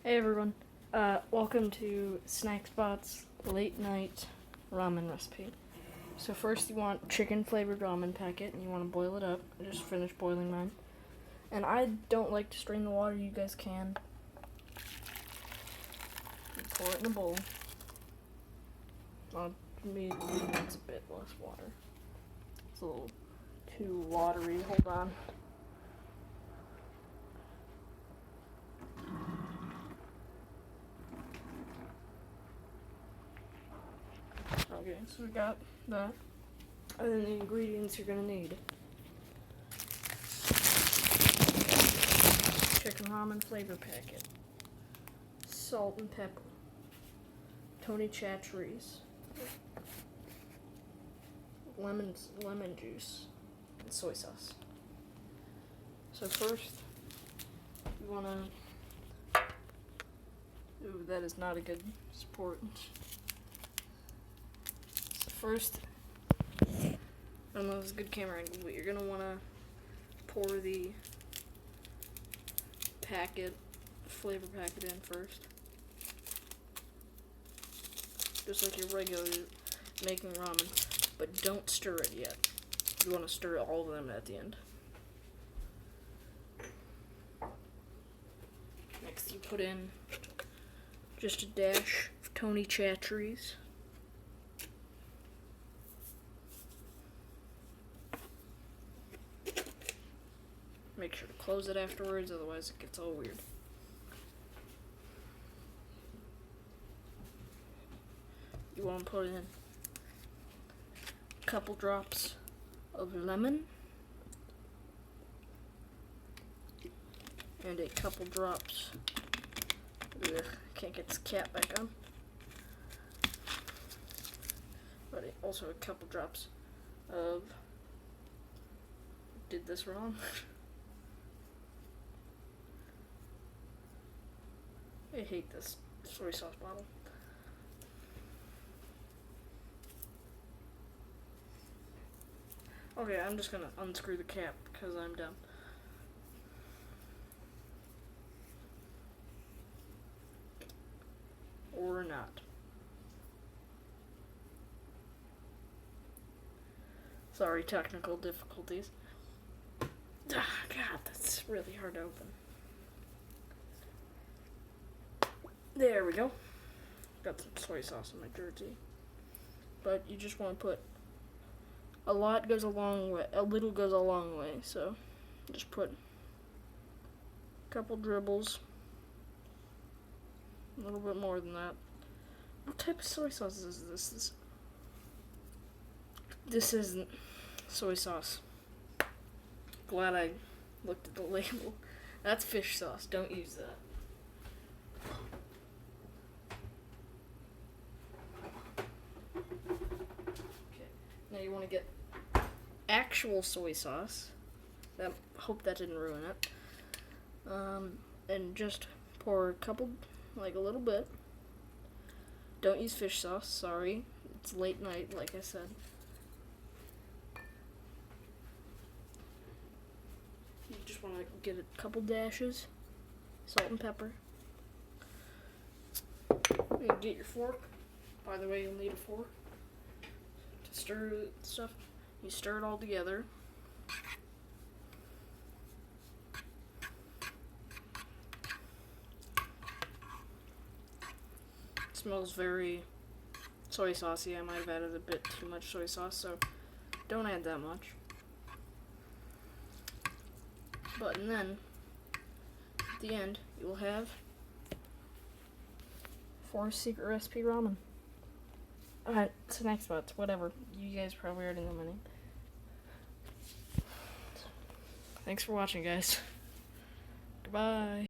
Hey everyone, welcome to Snack Spot's late night ramen recipe. So first you want chicken flavored ramen packet and you want to boil it up. I just finished boiling mine. And I don't like to strain the water, you guys can. Pour it in a bowl. Maybe it's a bit less water. It's a little too watery, hold on. Okay, so we got that. And then the ingredients you're gonna need. Chicken ramen flavor packet. Salt and pepper. Tony Chachere's. Lemon juice. And soy sauce. So first, you wanna... Ooh, that is not a good support. First, I don't know if it's a good camera angle, but you're gonna wanna pour the flavor packet in first. Just like you're regularly making ramen, but don't stir it yet. You wanna stir all of them at the end. Next you put in just a dash of Tony Chachere's. Make sure to close it afterwards, otherwise it gets all weird. You want to put in a couple drops of lemon and a couple drops. Ugh, can't get this cap back on. But also a couple drops of. Did this wrong? I hate this soy sauce bottle. Okay, I'm just gonna unscrew the cap because I'm dumb. Or not. Sorry, technical difficulties. God, that's really hard to open. There we go. Got some soy sauce in my jersey. But you just want to put a lot goes a long way, a little goes a long way. So just put a couple dribbles, a little bit more than that. What type of soy sauce is this? This isn't soy sauce. Glad I looked at the label. That's fish sauce. Don't use that. Now you want to get actual soy sauce. Hope that didn't ruin it. And just pour a couple, like a little bit. Don't use fish sauce, sorry. It's late night, like I said. You just want to get a couple dashes. Salt and pepper. You get your fork. By the way, you'll need a fork. Stir stuff. You stir it all together. It smells very soy saucy. I might have added a bit too much soy sauce, so don't add that much. And then at the end you will have 4 secret recipe ramen. Snack Spots, whatever. You guys probably already know my name. Thanks for watching, guys. Goodbye.